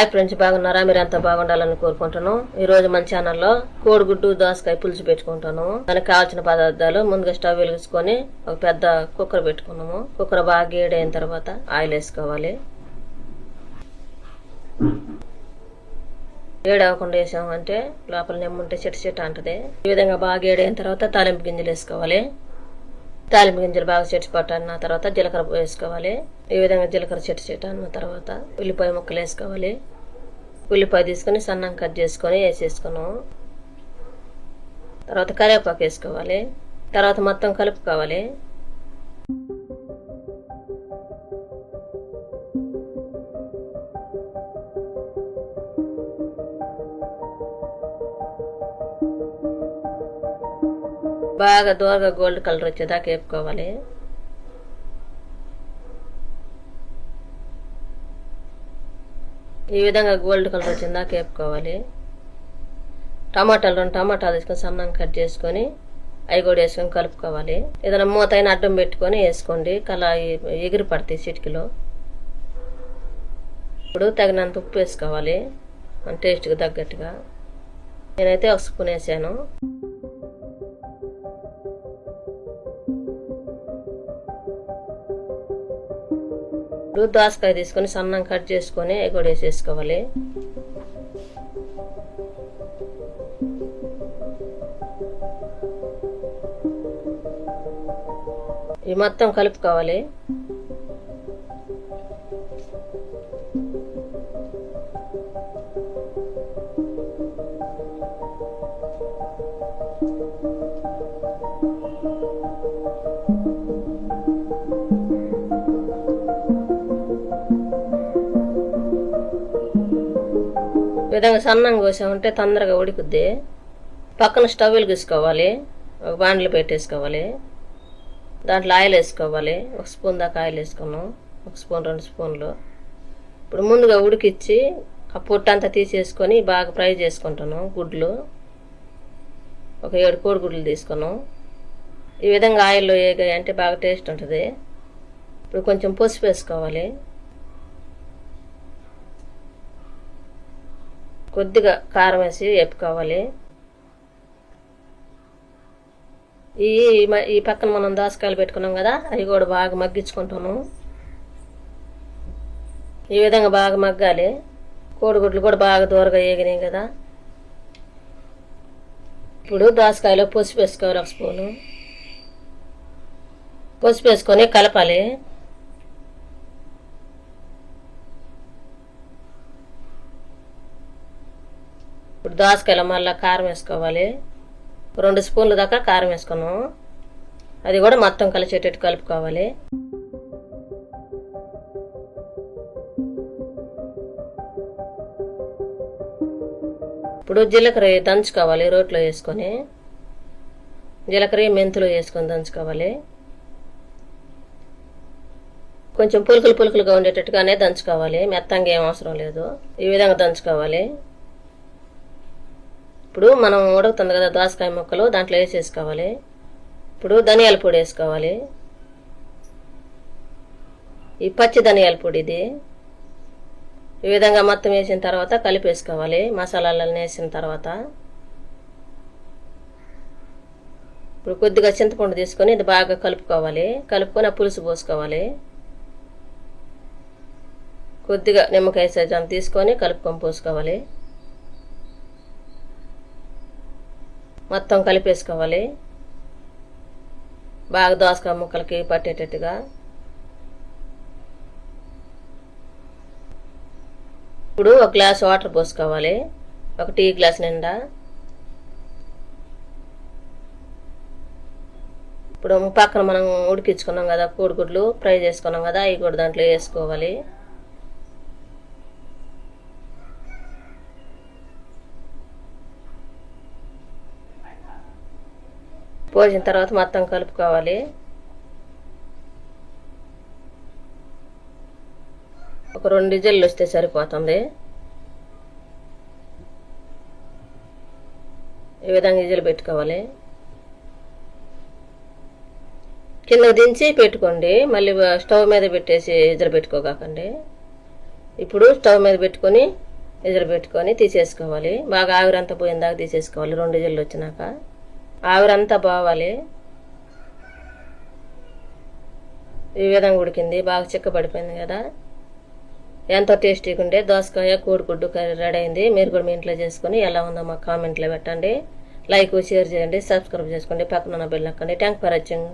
Hi friends, బాగున్నారా? మీరు అంతా బాగుండాలని కోరుకుంటాను. ఈ రోజు మన ఛానల్లో కోడిగుడ్డు దోసకాయ పులుసు పెట్టుకుంటాను. దానికి కావాల్సిన పదార్థాలు ముందుగా స్టవ్ వెలిగించుకొని ఒక పెద్ద కుక్కర్ పెట్టుకున్నాము. కుక్కర్ బాగా గేడైన తర్వాత ఆయిల్ వేసుకోవాలి. ఏడవకుండా వేసామంటే లోపల నెమ్ముంటే చెట్టు అంటది. ఈ విధంగా బాగా గేడైన తర్వాత తాలింపు గింజలు వేసుకోవాలి. తాలింపు గింజలు బాగా చెట్టు అన్న తర్వాత జీలకర్ర వేసుకోవాలి. ఈ విధంగా జీలకర్ర చెట్టు అన్న తర్వాత ఉల్లిపాయ ముక్కలు వేసుకోవాలి. ఉల్లిపాయ తీసుకొని సన్నం కట్ చేసుకొని వేసేసుకున్నాం. తర్వాత కరివేపాకు వేసుకోవాలి. తర్వాత మొత్తం కలుపుకోవాలి. బాగా దూరగా గోల్డ్ కలర్ వచ్చేదాకా వేపుకోవాలి. ఈ విధంగా గోల్డ్ కలర్ వచ్చిందాక వేపుకోవాలి. రెండు టమాటాలు తీసుకొని సన్నంగా కట్ చేసుకొని అవి కూడా వేసుకొని కలుపుకోవాలి. ఏదైనా మూతైన అడ్డం పెట్టుకొని వేసుకోండి. ఎగిరి పడతాయి చిటికలో. ఇప్పుడు తగినంత ఉప్పు వేసుకోవాలి, మన టేస్ట్కి తగ్గట్టుగా. నేనైతే ఒక స్పూన్ వేసాను. ఇప్పుడు దోసకాయ తీసుకొని సన్నం కట్ చేసుకొని అవి కూడా వేసేసుకోవాలి. ఇవి మొత్తం కలుపుకోవాలి. ఈ విధంగా సన్నంగా కోసామంటే తొందరగా ఉడుకుద్ది. పక్కన స్టవ్ వెలిగించుకోవాలి. ఒక బాండ్లు పెట్టేసుకోవాలి. దాంట్లో ఆయిల్ వేసుకోవాలి. ఒక స్పూన్ దాకా ఆయిల్ వేసుకున్నాం. ఒక స్పూన్ 2 స్పూన్లు. ఇప్పుడు ముందుగా ఉడికిచ్చి ఆ పొట్టు అంతా తీసేసుకొని బాగా ఫ్రై చేసుకుంటాను. గుడ్లు ఒక 7 కోడిగుడ్లు తీసుకున్నాం. ఈ విధంగా ఆయిల్లో వేగాయి అంటే బాగా టేస్ట్ ఉంటుంది. ఇప్పుడు కొంచెం పసుపు వేసుకోవాలి. కొద్దిగా కారం వేసి వేపుకోవాలి. ఈ పక్కన మనం దోసకాయలు పెట్టుకున్నాం కదా, అవి కూడా బాగా మగ్గించుకుంటాను. ఈ విధంగా బాగా మగ్గాలి. కోడిగుడ్లు కూడా బాగా దూరగా వేగినాయి కదా. ఇప్పుడు దోసకాయలో పసుపు వేసుకోవాలి. 1 స్పూను పసుపు వేసుకొని కలపాలి. ఇప్పుడు దోసకాయలో మళ్ళీ కారం వేసుకోవాలి. 2 స్పూన్ల దాకా కారం వేసుకున్నాం. అది కూడా మొత్తం కలిసేటట్టు కలుపుకోవాలి. ఇప్పుడు జీలకర్ర దంచుకోవాలి. రోట్లో వేసుకొని జీలకర్ర మెంతులు వేసుకొని దంచుకోవాలి. కొంచెం పులుకులుగా ఉండేటట్టుగానే దంచుకోవాలి. మెత్తంగా ఏం అవసరం లేదు. ఈ విధంగా దంచుకోవాలి. ఇప్పుడు మనం ఉడుకుతుంది కదా దోసకాయ ముక్కలు, దాంట్లో వేసేసుకోవాలి. ఇప్పుడు ధనియాల పొడి వేసుకోవాలి. ఈ పచ్చి ధనియాల పొడి ఇది. ఈ విధంగా మొత్తం వేసిన తర్వాత కలిపేసుకోవాలి. మసాలాలను వేసిన తర్వాత ఇప్పుడు కొద్దిగా చింతపండు తీసుకొని ఇది బాగా కలుపుకోవాలి. కలుపుకొని ఆ పులుసు పోసుకోవాలి. కొద్దిగా నిమ్మకాయ సైజు అంత తీసుకొని కలుపుకొని పోసుకోవాలి. మొత్తం కలిపేసుకోవాలి. బాగా దోసకాయ ముక్కలకి పట్టేటట్టుగా. ఇప్పుడు 1 గ్లాస్ వాటర్ పోసుకోవాలి. 1 టీ గ్లాస్ నిండా. ఇప్పుడు పక్కన మనం ఉడికించుకున్నాం కదా కోడిగుడ్లు ఫ్రై చేసుకున్నాం కదా, అవి కూడా దాంట్లో వేసుకోవాలి. పోసిన తర్వాత మొత్తం కలుపుకోవాలి. ఒక 2 విజిల్లు వస్తే సరిపోతుంది. ఈ విధంగా విజిల్ పెట్టుకోవాలి. కిందకి దించి పెట్టుకోండి. మళ్ళీ స్టవ్ మీద పెట్టేసి విజిల్ పెట్టుకోకండి. ఇప్పుడు స్టవ్ మీద పెట్టుకొని విజిల్ పెట్టుకొని తీసేసుకోవాలి. బాగా ఆవిరంతా పోయిన దాకా తీసేసుకోవాలి. 2 విజిల్లు వచ్చినాక ఆవిరంతా పోవాలి. ఈ విధంగా ఉడికింది, బాగా చిక్కబడిపోయింది కదా. ఎంతో టేస్టీగా ఉండే దోసకాయ కోడిగుడ్డు కర్రీ రెడీ అయింది. మీరు కూడా మీ ఇంట్లో చేసుకొని ఎలా ఉందో మాకు కామెంట్లో పెట్టండి. లైక్, షేర్ చేయండి, సబ్స్క్రైబ్ చేసుకోండి, పక్కన బెల్ నొక్కండి. Thank for watching.